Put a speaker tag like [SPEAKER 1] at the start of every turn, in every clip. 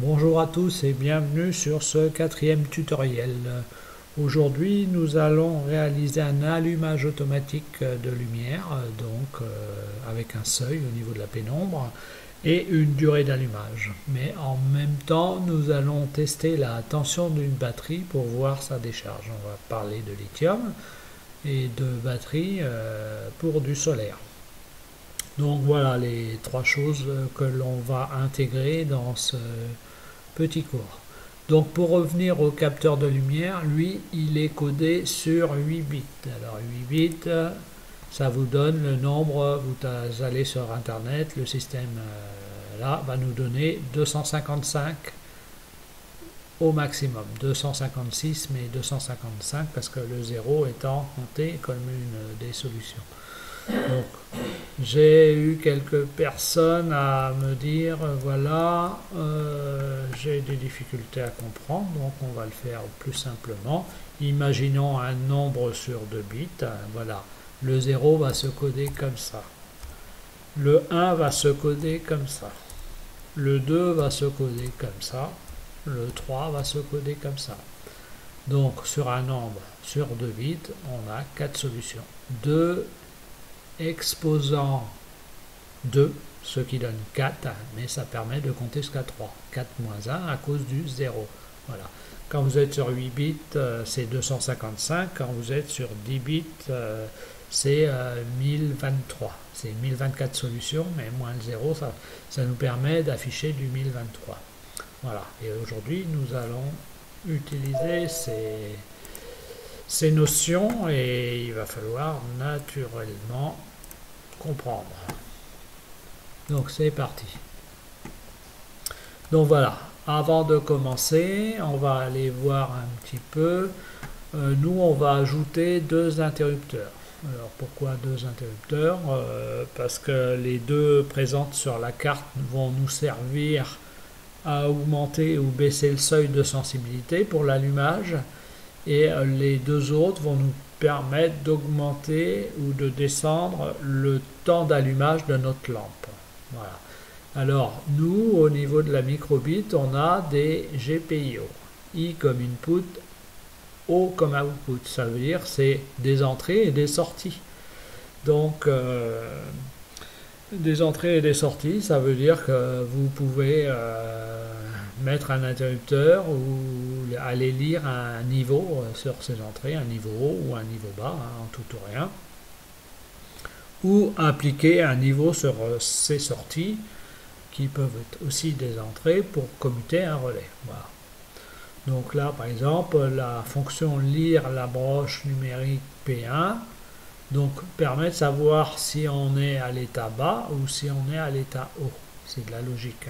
[SPEAKER 1] Bonjour à tous et bienvenue sur ce quatrième tutoriel. Aujourd'hui, nous allons réaliser un allumage automatique de lumière, avec un seuil au niveau de la pénombre et une durée d'allumage. Mais en même temps, nous allons tester la tension d'une batterie pour voir sa décharge. On va parler de lithium et de batterie pour du solaire. Donc voilà les trois choses que l'on va intégrer dans ce petit cours. Donc pour revenir au capteur de lumière, lui, il est codé sur 8 bits. Alors 8 bits, ça vous donne le nombre, vous allez sur Internet, le système là va nous donner 255 au maximum. 256, mais 255 parce que le 0 étant compté comme une des solutions. Donc, j'ai eu quelques personnes à me dire voilà, j'ai des difficultés à comprendre, donc on va le faire plus simplement. Imaginons un nombre sur 2 bits, voilà, le 0 va se coder comme ça, le 1 va se coder comme ça, le 2 va se coder comme ça, le 3 va se coder comme ça. Donc sur un nombre sur 2 bits, on a 4 solutions. 2 exposant 2, ce qui donne 4, mais ça permet de compter jusqu'à 3. 4 moins 1 à cause du 0. Voilà. Quand vous êtes sur 8 bits, c'est 255. Quand vous êtes sur 10 bits, c'est 1023. C'est 1024 solutions, mais moins le 0, ça nous permet d'afficher du 1023. Voilà. Et aujourd'hui, nous allons utiliser ces notions et il va falloir naturellement comprendre. Donc c'est parti. Donc voilà, avant de commencer, on va aller voir un petit peu. Nous, on va ajouter 2 interrupteurs. Alors pourquoi 2 interrupteurs? Parce que les 2 présentes sur la carte vont nous servir à augmenter ou baisser le seuil de sensibilité pour l'allumage. Et les 2 autres vont nous permettre d'augmenter ou de descendre le temps d'allumage de notre lampe. Voilà. Alors, nous, au niveau de la microbit, on a des GPIO. I comme input, O comme output. Ça veut dire c'est des entrées et des sorties. Donc, des entrées et des sorties, ça veut dire que vous pouvez mettre un interrupteur ou aller lire un niveau sur ces entrées, un niveau haut ou un niveau bas, en tout ou rien, ou appliquer un niveau sur ces sorties qui peuvent être aussi des entrées pour commuter un relais. Voilà. Donc là, par exemple, la fonction lire la broche numérique P1 donc permet de savoir si on est à l'état bas ou si on est à l'état haut. C'est de la logique.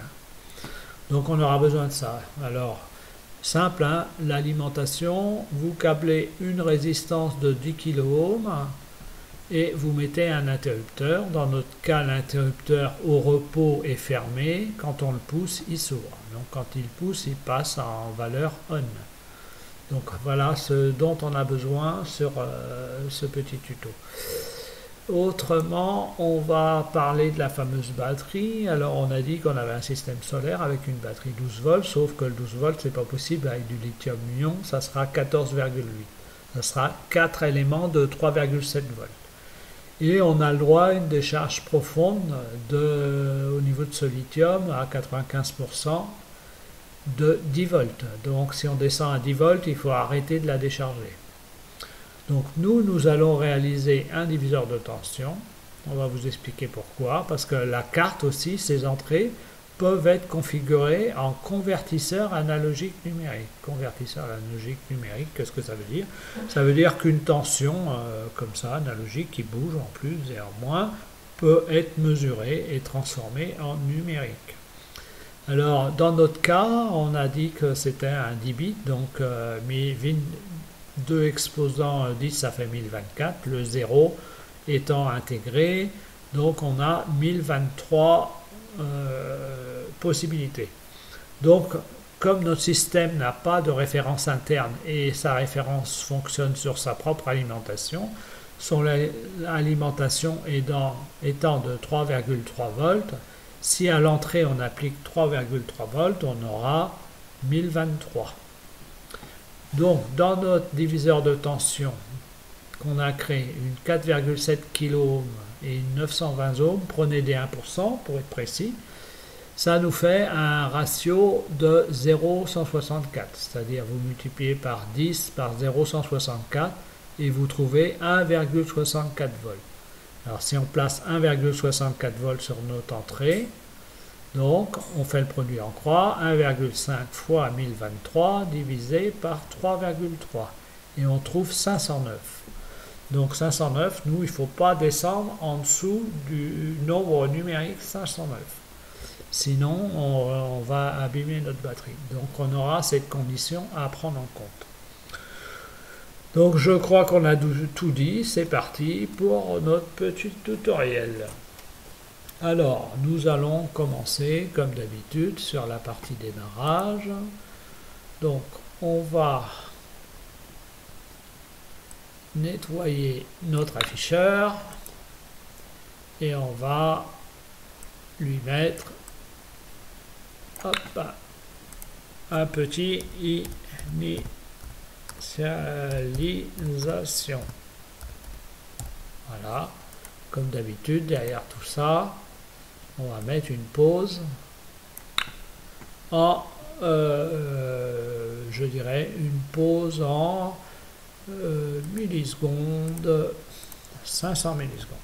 [SPEAKER 1] Donc on aura besoin de ça. Alors, simple, hein, l'alimentation, vous câblez une résistance de 10 kΩ et vous mettez un interrupteur. Dans notre cas, l'interrupteur au repos est fermé. Quand on le pousse, il s'ouvre. Donc quand il pousse, il passe en valeur on. Donc voilà ce dont on a besoin sur ce petit tuto. Autrement, on va parler de la fameuse batterie. Alors on a dit qu'on avait un système solaire avec une batterie 12 volts, sauf que le 12 volts c'est pas possible avec du lithium-ion, ça sera 14,8. Ça sera 4 éléments de 3,7 volts. Et on a le droit à une décharge profonde au niveau de ce lithium à 95% de 10 volts. Donc si on descend à 10 volts, il faut arrêter de la décharger. Donc nous allons réaliser un diviseur de tension. On va vous expliquer pourquoi. Parce que la carte aussi, ces entrées peuvent être configurées en convertisseur analogique numérique. Convertisseur analogique numérique, qu'est-ce que ça veut dire? Ça veut dire qu'une tension comme ça, analogique, qui bouge en plus et en moins, peut être mesurée et transformée en numérique. Alors, dans notre cas, on a dit que c'était un 10 bits, donc 2 exposants 10, ça fait 1024, le 0 étant intégré, donc on a 1023 possibilités. Donc, comme notre système n'a pas de référence interne et sa référence fonctionne sur sa propre alimentation, son alimentation étant de 3,3 volts, Si à l'entrée on applique 3,3 volts, on aura 1023. Donc dans notre diviseur de tension qu'on a créé, une 4,7 kΩ et une 920 ohms, prenez des 1% pour être précis, ça nous fait un ratio de 0,164, c'est-à-dire vous multipliez par 10 par 0,164 et vous trouvez 1,64 volts. Alors si on place 1,64 volts sur notre entrée, donc on fait le produit en croix, 1,5 fois 1023 divisé par 3,3 et on trouve 509. Donc 509, nous il ne faut pas descendre en dessous du nombre numérique 509. Sinon on va abîmer notre batterie. Donc on aura cette condition à prendre en compte. Donc je crois qu'on a tout dit, c'est parti pour notre petit tutoriel. Alors nous allons commencer comme d'habitude sur la partie démarrage. Donc on va nettoyer notre afficheur et on va lui mettre un petit initialisation. Voilà, comme d'habitude, derrière tout ça, on va mettre une pause en, je dirais, une pause en millisecondes, 500 millisecondes.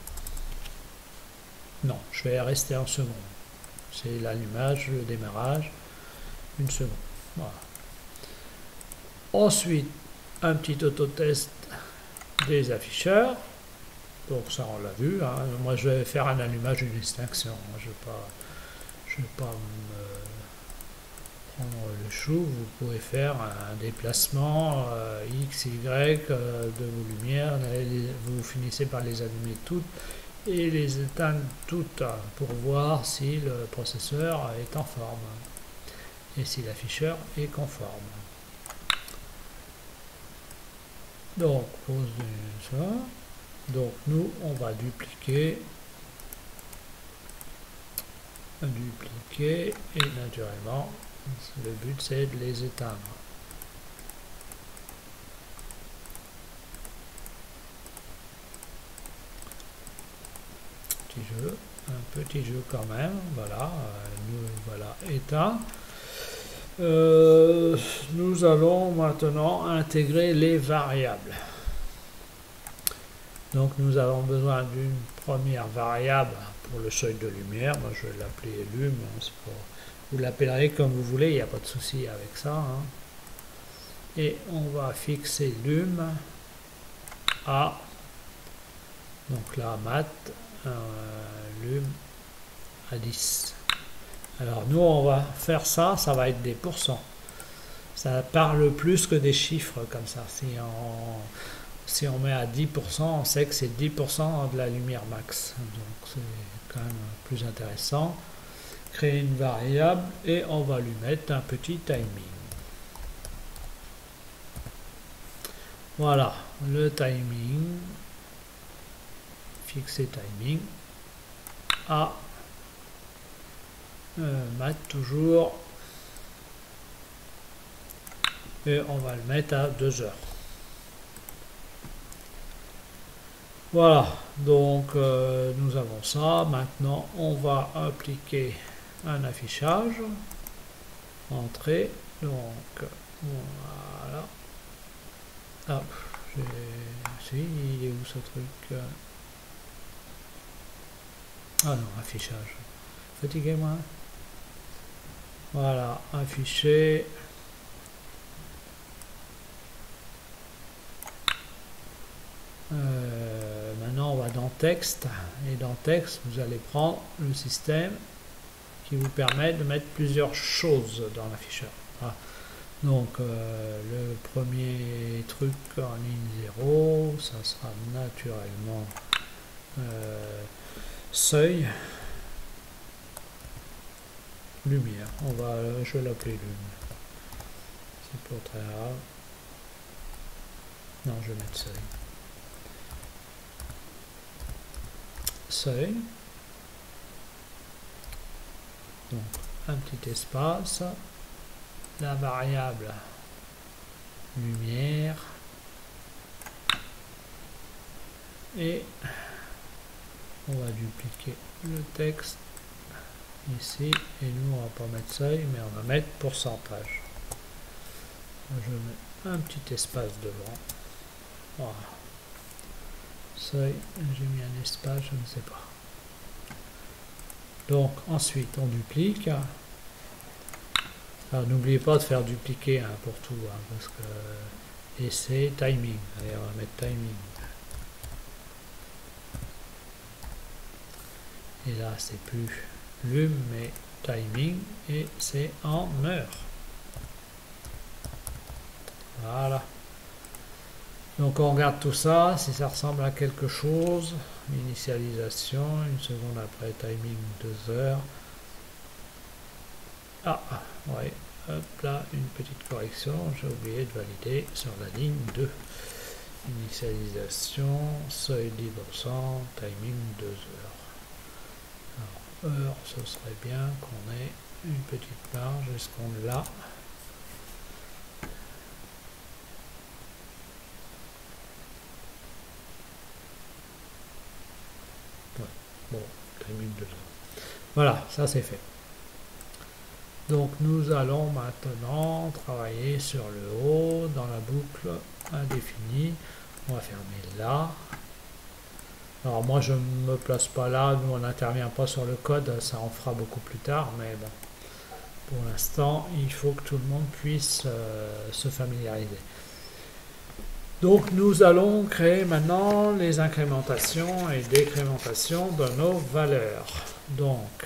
[SPEAKER 1] Non, je vais rester en secondes. C'est l'allumage, le démarrage, une seconde. Voilà. Ensuite, un petit autotest des afficheurs. Donc ça on l'a vu, hein. Moi je vais faire un allumage, une extinction. Je ne vais pas me prendre le chou. Vous pouvez faire un déplacement X, Y de vos lumières. Vous finissez par les allumer toutes et les éteindre toutes pour voir si le processeur est en forme et si l'afficheur est conforme. Donc pause de ça. Donc nous on va dupliquer et naturellement le but c'est de les éteindre. Un petit jeu quand même, voilà, nous voilà éteints. Nous allons maintenant intégrer les variables. Donc nous avons besoin d'une première variable pour le seuil de lumière. Moi je vais l'appeler lum. Vous l'appellerez comme vous voulez, il n'y a pas de souci avec ça. Hein. Et on va fixer lum à, donc là mat, lum à 10. Alors nous on va faire ça, ça va être des pourcents. Ça parle plus que des chiffres comme ça. Si on met à 10%, on sait que c'est 10% de la lumière max. Donc c'est quand même plus intéressant. Créer une variable et on va lui mettre un petit timing. Voilà, le timing. Fixer timing. À mat toujours. Et on va le mettre à 2 heures. Voilà, donc nous avons ça. Maintenant, on va appliquer un affichage. Entrée. Donc, voilà. Ah, si, il est où ce truc? Ah non, affichage. Fatigué, moi. Voilà, afficher. Maintenant on va dans texte et dans texte vous allez prendre le système qui vous permet de mettre plusieurs choses dans l'afficheur. Voilà. Donc le premier truc en ligne 0, ça sera naturellement seuil lumière. Je vais l'appeler lum. C'est pas très grave. Non, je vais mettre seuil. Seuil. Donc un petit espace, la variable lumière, et on va dupliquer le texte ici, et nous on va pas mettre seuil, mais on va mettre pourcentage. Je mets un petit espace devant. Voilà. Seuil, j'ai mis un espace, je ne sais pas. Donc ensuite on duplique. Alors n'oubliez pas de faire dupliquer pour tout, parce que, et c'est timing. Allez, on va mettre timing. Et là c'est plus lume mais timing, et c'est en heure. Voilà. Donc on regarde tout ça, si ça ressemble à quelque chose. Initialisation, une seconde après timing 2 heures. Ah, ouais, hop là, une petite correction, j'ai oublié de valider sur la ligne 2. Initialisation, seuil 10%, timing 2 heures. Alors, heure, ce serait bien qu'on ait une petite marge, est-ce qu'on l'a? Bon, timing 2 heures. Voilà, ça c'est fait. Donc nous allons maintenant travailler sur le haut, dans la boucle indéfinie. On va fermer là. Alors moi je ne me place pas là, nous on n'intervient pas sur le code, ça en fera beaucoup plus tard, mais bon, pour l'instant il faut que tout le monde puisse se familiariser. Donc nous allons créer maintenant les incrémentations et décrémentations de nos valeurs. Donc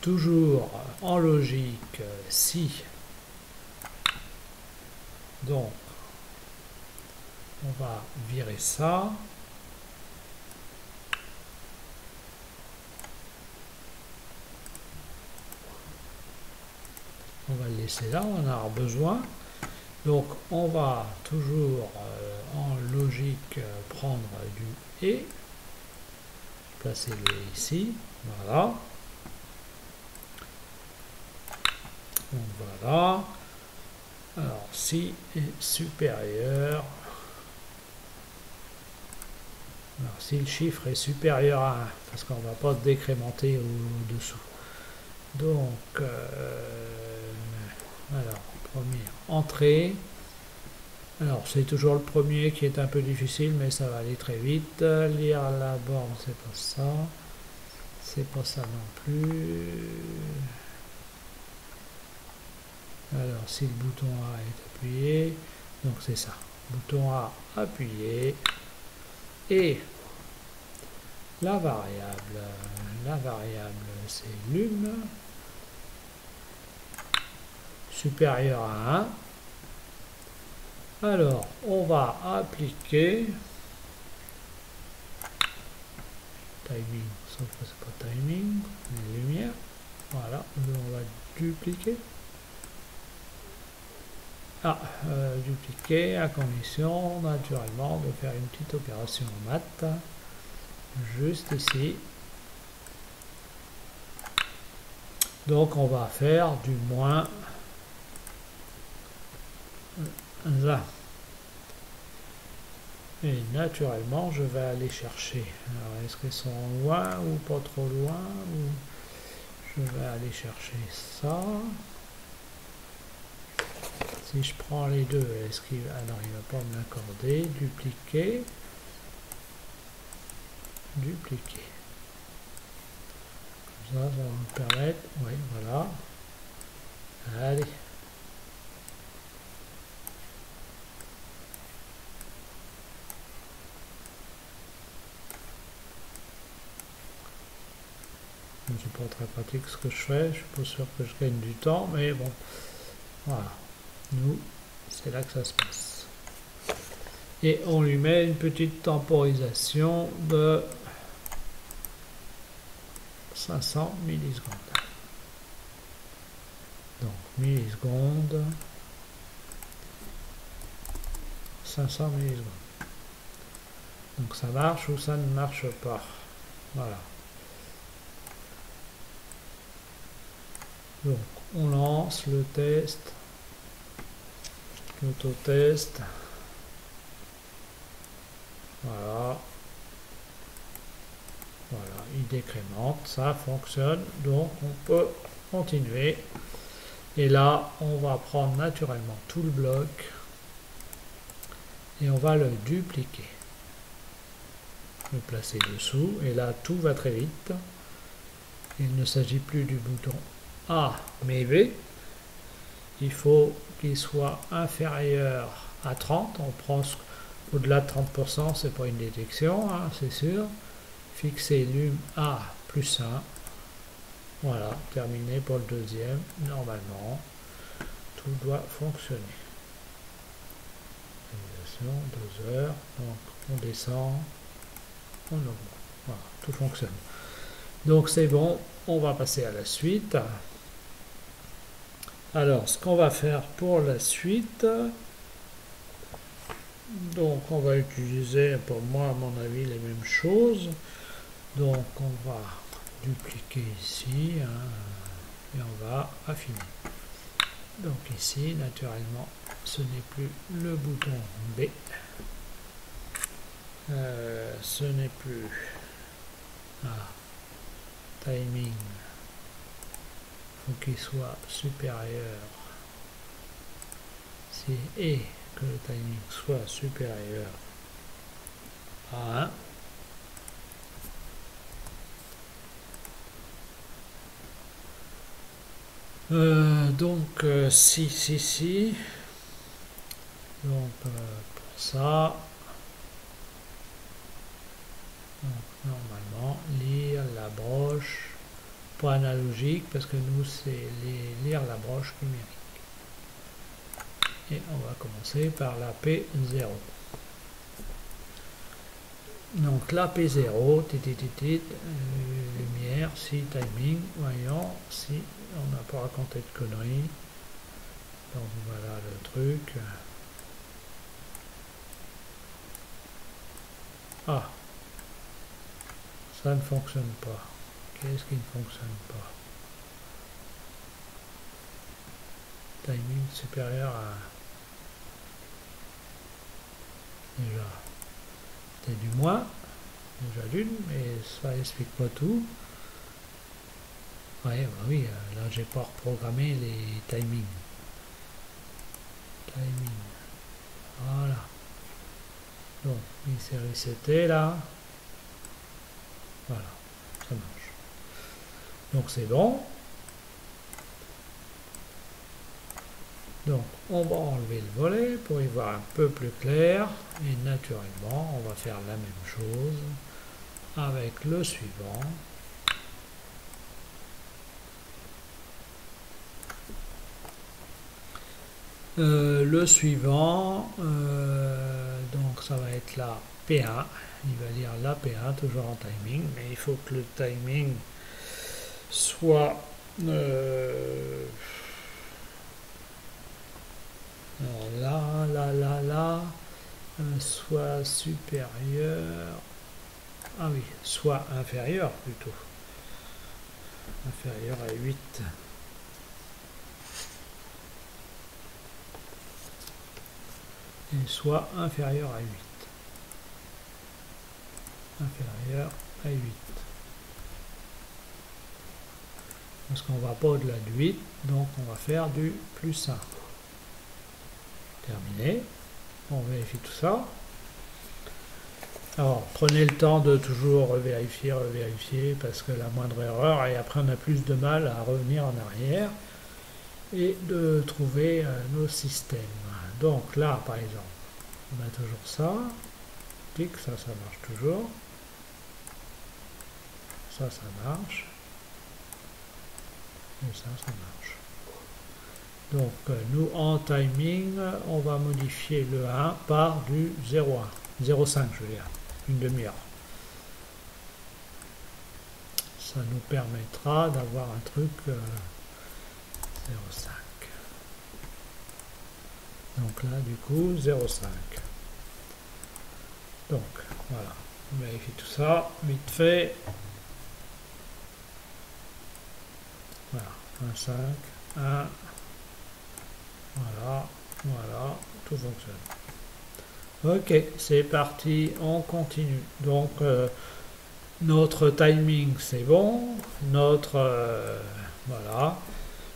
[SPEAKER 1] toujours en logique si, donc on va virer ça. On va le laisser là, on en a besoin. Donc on va toujours en logique prendre du et, placer le et ici, voilà. Donc voilà. Alors si est supérieur, alors si le chiffre est supérieur à 1, parce qu'on ne va pas décrémenter au-dessous. Donc alors première entrée, alors c'est toujours le premier qui est un peu difficile, mais ça va aller très vite. Lire la borne, c'est pas ça non plus. Alors si le bouton A est appuyé, donc c'est ça, bouton A appuyé, et la variable c'est lume supérieur à 1. Alors on va appliquer timing, sauf que c'est pas timing, mais lumière, voilà, on va dupliquer. Dupliquer à condition naturellement de faire une petite opération en maths juste ici. Donc on va faire du moins là. Et naturellement je vais aller chercher. Alors est-ce qu'ils sont loin ou pas trop loin, ou je vais aller chercher ça. Si je prends les deux, est-ce qu'il alors il va pas me l'accorder? Dupliquer, dupliquer. Comme ça va nous permettre, oui, voilà. Allez. C'est pas très pratique ce que je fais, je suis pas sûr que je gagne du temps, mais bon, voilà. Nous, c'est là que ça se passe. Et on lui met une petite temporisation de 500 millisecondes. Donc millisecondes, 500 millisecondes. Donc ça marche ou ça ne marche pas. Voilà. Donc on lance le test, l'autotest. Voilà. Voilà, il décrémente, ça fonctionne, donc on peut continuer. Et là, on va prendre naturellement tout le bloc et on va le dupliquer. Le placer dessous, et là tout va très vite. Il ne s'agit plus du bouton A mais B. Il faut qu'il soit inférieur à 30. On prend au-delà de 30%, c'est pas une détection, hein, c'est sûr. Fixer lum A plus 1. Voilà, terminé pour le deuxième. Normalement, tout doit fonctionner. 2 heures, donc on descend, on augmente. Voilà, tout fonctionne. Donc c'est bon, on va passer à la suite. Alors, ce qu'on va faire pour la suite, donc on va utiliser, pour moi, à mon avis, les mêmes choses. Donc on va dupliquer ici, hein, et on va affiner. Donc ici, naturellement, ce n'est plus le bouton B. Ce n'est plus timing. Il faut qu'il soit supérieur. Et que le timing soit supérieur à 1. Donc si. Donc pour ça, donc, normalement lire la broche, pas analogique parce que nous c'est lire la broche numérique. Et on va commencer par la P0. Donc la P0, lumière, si timing, voyons si on n'a pas raconté de conneries. Donc voilà le truc. Ah, ça ne fonctionne pas. Qu'est-ce qui ne fonctionne pas? Timing supérieur à... Déjà, c'était du moins, déjà d'une, mais ça explique pas tout. Ouais, bah oui, là j'ai pas reprogrammé les timings. Timing. Voilà. Donc, il s'est reseté là. Voilà, ça marche. Donc c'est bon. Donc on va enlever le volet pour y voir un peu plus clair. Et naturellement, on va faire la même chose avec le suivant. Le suivant, donc ça va être la P1. Il va lire la P1 toujours en timing, mais il faut que le timing soit soit supérieur, ah oui, soit inférieur plutôt, inférieur à 8. Et soit inférieur à 8. Inférieur à 8. Parce qu'on va pas au-delà de 8, donc on va faire du plus 1. Terminé. On vérifie tout ça. Alors, prenez le temps de toujours revérifier, parce que la moindre erreur, et après on a plus de mal à revenir en arrière et de trouver nos systèmes. Donc là, par exemple, on a toujours ça. Tic, ça marche toujours. Ça marche. Et ça marche. Donc, nous, en timing, on va modifier le 1 par du 0,1. 0,5, je veux dire. Une demi-heure. Ça nous permettra d'avoir un truc 0,5. Donc là, du coup, 0,5. Donc, voilà. On vérifie tout ça, vite fait. Voilà. 1, 5, 1, voilà, voilà, tout fonctionne. Ok, c'est parti, on continue. Donc, notre timing, c'est bon. Voilà.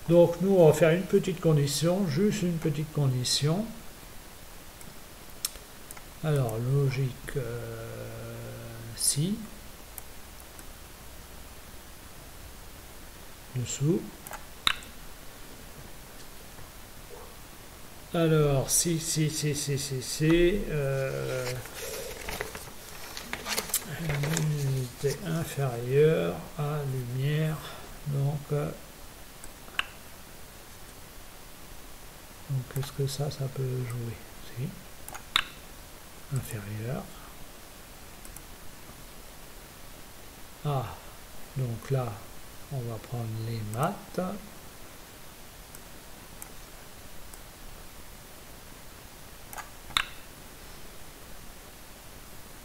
[SPEAKER 1] Donc, nous, on va faire une petite condition, juste une petite condition. Alors, logique, si. Dessous. Alors, si, luminosité inférieure à lumière, donc est-ce que ça peut jouer? Si, inférieur. Ah, donc là, on va prendre les maths.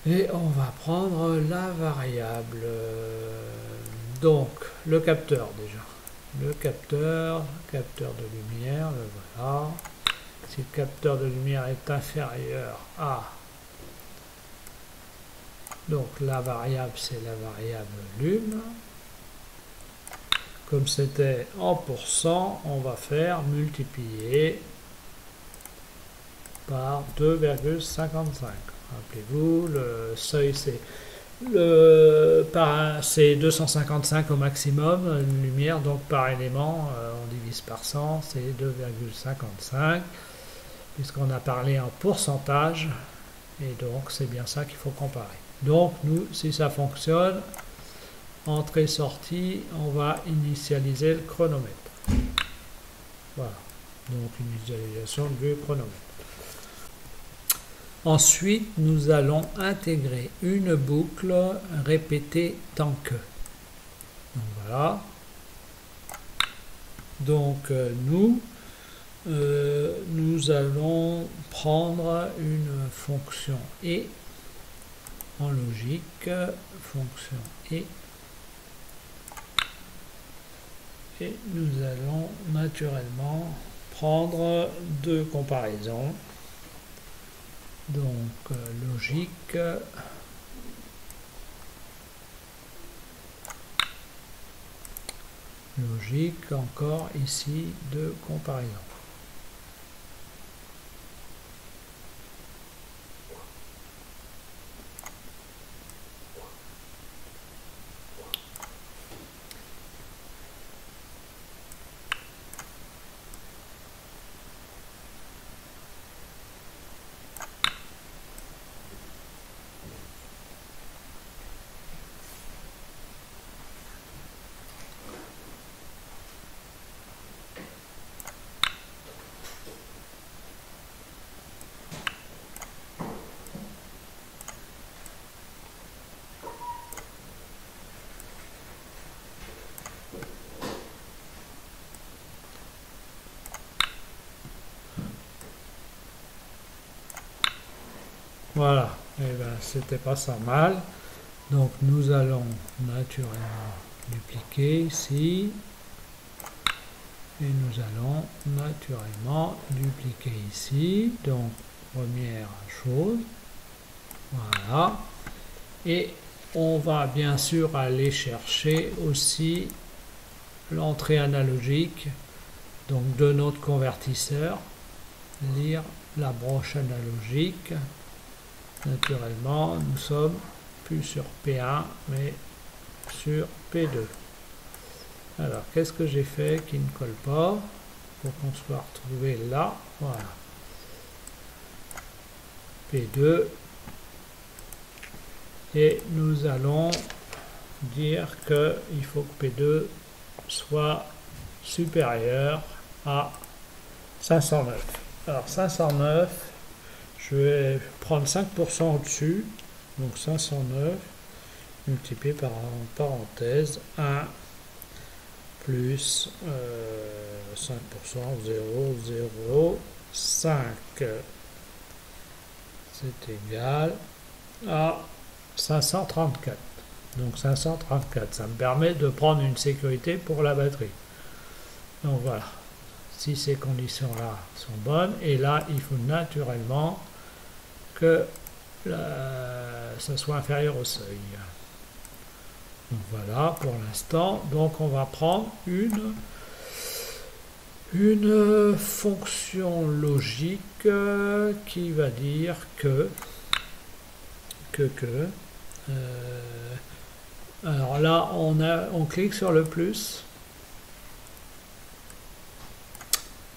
[SPEAKER 1] Et on va prendre la variable. Donc, le capteur déjà. Le capteur de lumière, le voilà. Si le capteur de lumière est inférieur à... Donc, la variable, c'est la variable lum. Comme c'était en pourcent, on va faire multiplier par 2,55. Rappelez-vous, le seuil c'est 255 au maximum, une lumière, donc par élément, on divise par 100, c'est 2,55, puisqu'on a parlé en pourcentage, et donc c'est bien ça qu'il faut comparer. Donc nous, si ça fonctionne, entrée-sortie, on va initialiser le chronomètre. Voilà, donc initialisation du chronomètre. Ensuite, nous allons intégrer une boucle répétée tant que. Donc voilà. Donc nous allons prendre une fonction et en logique, fonction et nous allons naturellement prendre deux comparaisons. Donc logique, encore ici de comparaison. Voilà, et bien c'était pas ça mal. Donc nous allons naturellement dupliquer ici. Et nous allons naturellement dupliquer ici. Donc première chose. Voilà. Et on va bien sûr aller chercher aussi l'entrée analogique donc de notre convertisseur. Lire la broche analogique. Naturellement, nous sommes plus sur P1, mais sur P2. Alors, qu'est-ce que j'ai fait qui ne colle pas pour qu'on soit retrouvé là? Voilà. P2. Et nous allons dire qu'il faut que P2 soit supérieur à 509. Alors, 509. Je vais prendre 5% au-dessus, donc 509, multiplié par en parenthèse 1 plus 5%, 0,05. C'est égal à 534. Donc 534, ça me permet de prendre une sécurité pour la batterie. Donc voilà, si ces conditions-là sont bonnes, et là, il faut naturellement que ça soit inférieur au seuil. Donc voilà pour l'instant. Donc on va prendre une fonction logique qui va dire que alors là on clique sur le plus.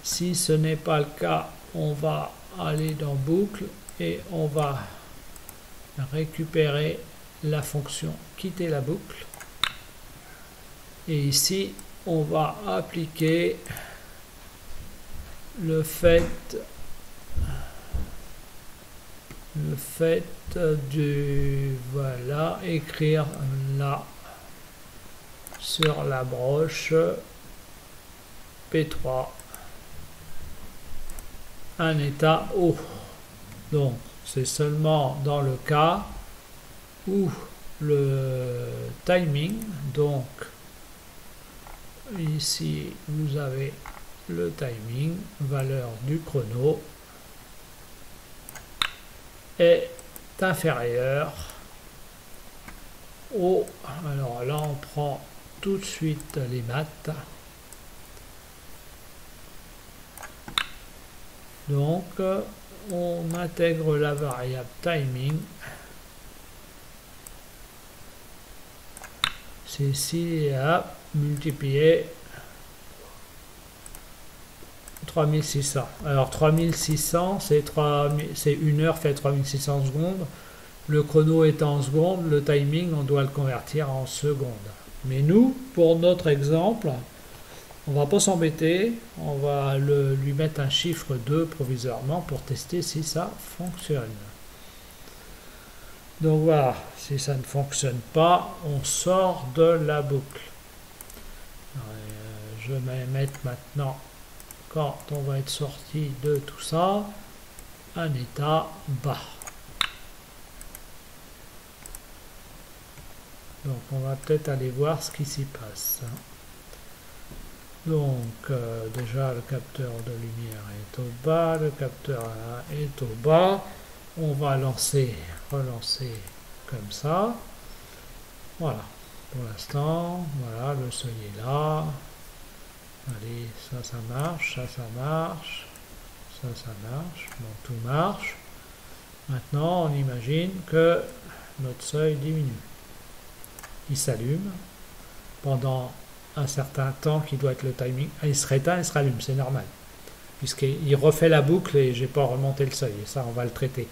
[SPEAKER 1] Si ce n'est pas le cas, on va aller dans boucle et on va récupérer la fonction quitter la boucle, et ici on va appliquer le fait de voilà, écrire là sur la broche P3 un état haut. Donc c'est seulement dans le cas où le timing, donc ici vous avez le timing, valeur du chrono, est inférieur au, alors là on prend tout de suite les maths, donc on intègre la variable timing, c'est ici à multiplier 3600. Alors 3600, c'est 1 heure fait 3600 secondes. Le chrono est en secondes, le timing, on doit le convertir en secondes. Mais nous, pour notre exemple, on va pas s'embêter, on va lui mettre un chiffre 2 provisoirement pour tester si ça fonctionne. Donc voilà, si ça ne fonctionne pas, on sort de la boucle. Je vais mettre maintenant, quand on va être sorti de tout ça, un état bas. Donc on va peut-être aller voir ce qui s'y passe. Donc déjà le capteur de lumière est au bas, le capteur est au bas. On va relancer comme ça. Voilà, pour l'instant, voilà, le seuil est là. Allez, ça marche, ça marche, ça marche, bon, tout marche. Maintenant, on imagine que notre seuil diminue. Il s'allume pendant un certain temps qui doit être le timing. Il se réteint et se rallume, c'est normal. Puisqu'il refait la boucle et j'ai pas remonté le seuil. Et ça, on va le traiter.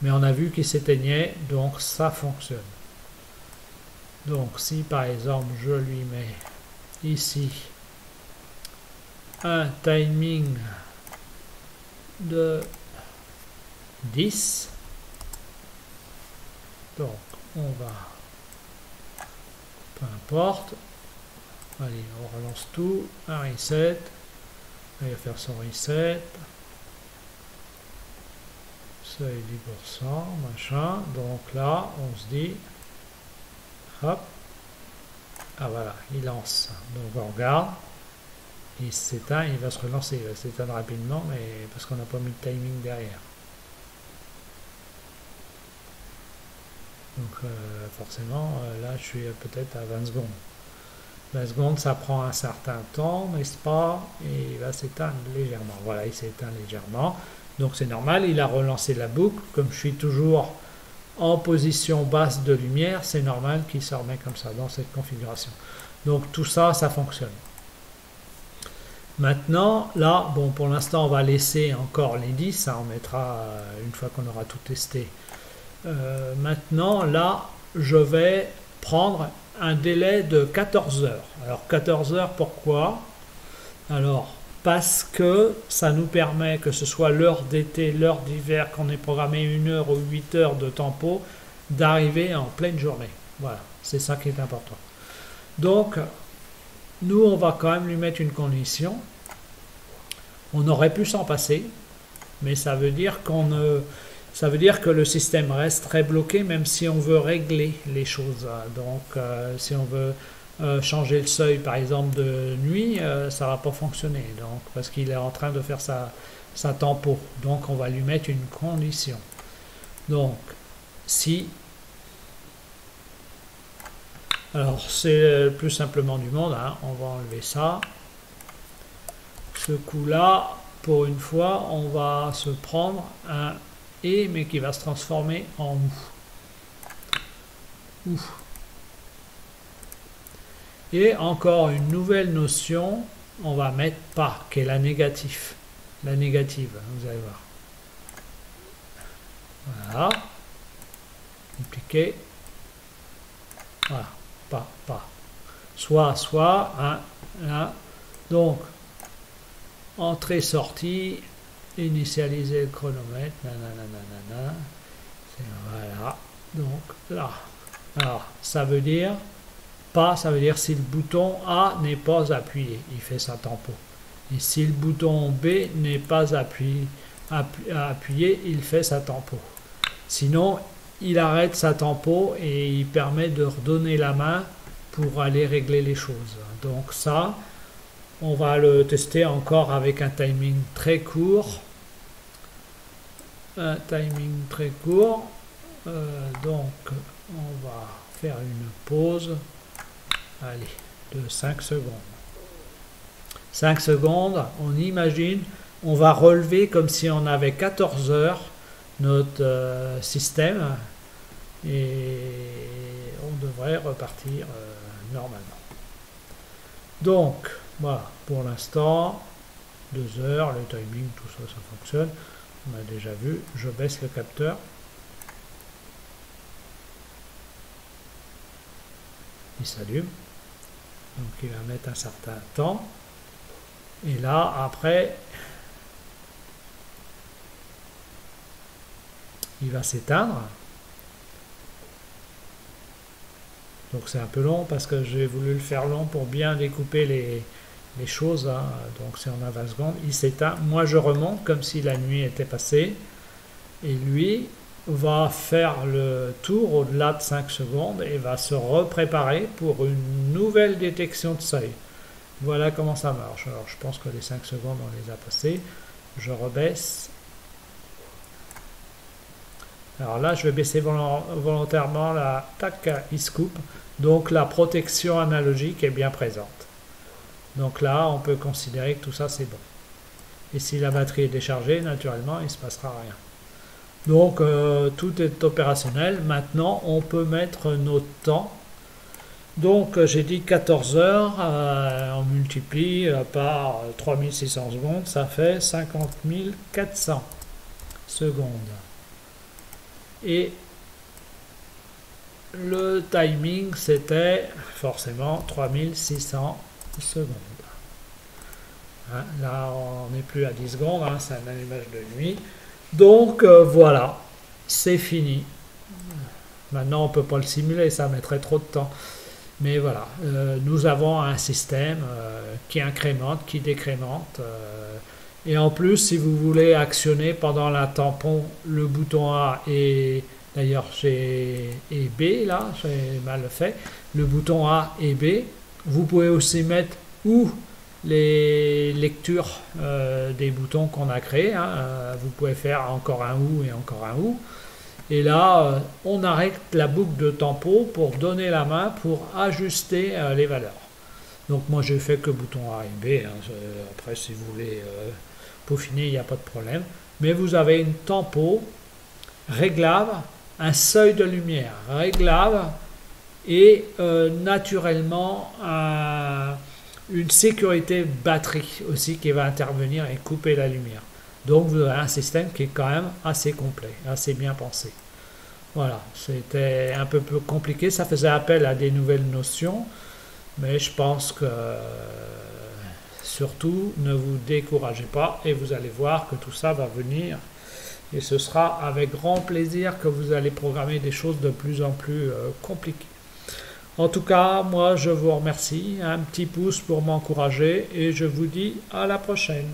[SPEAKER 1] Mais on a vu qu'il s'éteignait, donc ça fonctionne. Donc si par exemple je lui mets ici un timing de 10, donc on va, peu importe, allez on relance tout, un reset, il va faire son reset, seuil 10%, machin, donc là on se dit, hop, ah voilà, il lance, donc on regarde, il s'éteint, il va se relancer, il va s'éteindre rapidement, mais parce qu'on n'a pas mis de timing derrière. Donc forcément, là je suis peut-être à 20 secondes. 20 secondes, ça prend un certain temps, n'est-ce pas? Et il va s'éteindre légèrement. Voilà, il s'éteint légèrement. Donc c'est normal, il a relancé la boucle. Comme je suis toujours en position basse de lumière, c'est normal qu'il se remet comme ça, dans cette configuration. Donc tout ça, ça fonctionne. Maintenant, là, bon, pour l'instant, on va laisser encore les 10, ça on mettra une fois qu'on aura tout testé. Maintenant, là, je vais prendre un délai de 14 heures. Alors, 14 heures, pourquoi? Alors, parce que ça nous permet, que ce soit l'heure d'été, l'heure d'hiver, qu'on ait programmé 1 heure ou 8 heures de tempo, d'arriver en pleine journée. Voilà, c'est ça qui est important. Donc, nous, on va quand même lui mettre une condition. On aurait pu s'en passer, mais ça veut dire ça veut dire que le système resterait bloqué même si on veut régler les choses. Donc, si on veut changer le seuil par exemple de nuit, ça va pas fonctionner, donc parce qu'il est en train de faire sa tempo. Donc on va lui mettre une condition. Donc si, alors c'est le plus simplement du monde, hein, on va enlever ça. Ce coup là, pour une fois, on va se prendre un et mais qui va se transformer en ou. Et encore une nouvelle notion, on va mettre pas, qui est la négative. La négative, vous allez voir. Voilà. Dupliquer. Voilà. Pas. Soit, là. Donc, entrée-sortie, initialiser le chronomètre, nanana. Voilà. Donc, là. Alors, ça veut dire pas, ça veut dire si le bouton A n'est pas appuyé, il fait sa tempo. Et si le bouton B n'est pas appuyé, il fait sa tempo. Sinon, il arrête sa tempo et il permet de redonner la main pour aller régler les choses. Donc ça, on va le tester encore avec un timing très court. Un timing très court. Donc, on va faire une pause. Allez, de 5 secondes. 5 secondes, on imagine, on va relever comme si on avait 14 heures notre système et on devrait repartir normalement. Donc, voilà, pour l'instant, 2 heures, le timing, tout ça, ça fonctionne. On a déjà vu, je baisse le capteur. Il s'allume. Donc il va mettre un certain temps. Et là, après, il va s'éteindre. Donc c'est un peu long parce que j'ai voulu le faire long pour bien découper les choses. Hein. Donc c'est en 20 secondes. Il s'éteint. Moi je remonte comme si la nuit était passée. Et lui va faire le tour au-delà de 5 secondes et va se repréparer pour une nouvelle détection de seuil. Voilà comment ça marche. Alors je pense que les 5 secondes on les a passées. Je rebaisse. Alors là je vais baisser volontairement la tac, il se coupe. Donc la protection analogique est bien présente. Donc là on peut considérer que tout ça c'est bon. Et si la batterie est déchargée, naturellement il ne se passera rien. Donc tout est opérationnel. Maintenant on peut mettre notre temps. Donc j'ai dit 14 heures, on multiplie par 3600 secondes, ça fait 50 400 secondes. Et le timing c'était forcément 3600 secondes. Hein, là on n'est plus à 10 secondes, hein, c'est un allumage de nuit. Donc voilà, c'est fini. Maintenant on ne peut pas le simuler, ça mettrait trop de temps. Mais voilà, nous avons un système qui incrémente, qui décrémente. Et en plus, si vous voulez actionner pendant la tampon le bouton A et d'ailleurs et B, là, j'ai mal fait, le bouton A et B, vous pouvez aussi mettre ou les lectures des boutons qu'on a créés. Hein. Vous pouvez faire encore un OU et encore un OU. Et là, on arrête la boucle de tempo pour donner la main, pour ajuster les valeurs. Donc moi, j'ai fait que bouton A et B. Hein. Après, si vous voulez peaufiner, il n'y a pas de problème. Mais vous avez une tempo réglable, un seuil de lumière réglable et naturellement une sécurité batterie aussi qui va intervenir et couper la lumière. Donc vous avez un système qui est quand même assez complet, assez bien pensé. Voilà, c'était un peu plus compliqué, ça faisait appel à des nouvelles notions, mais je pense que surtout ne vous découragez pas et vous allez voir que tout ça va venir et ce sera avec grand plaisir que vous allez programmer des choses de plus en plus compliquées. En tout cas, moi je vous remercie, un petit pouce pour m'encourager et je vous dis à la prochaine.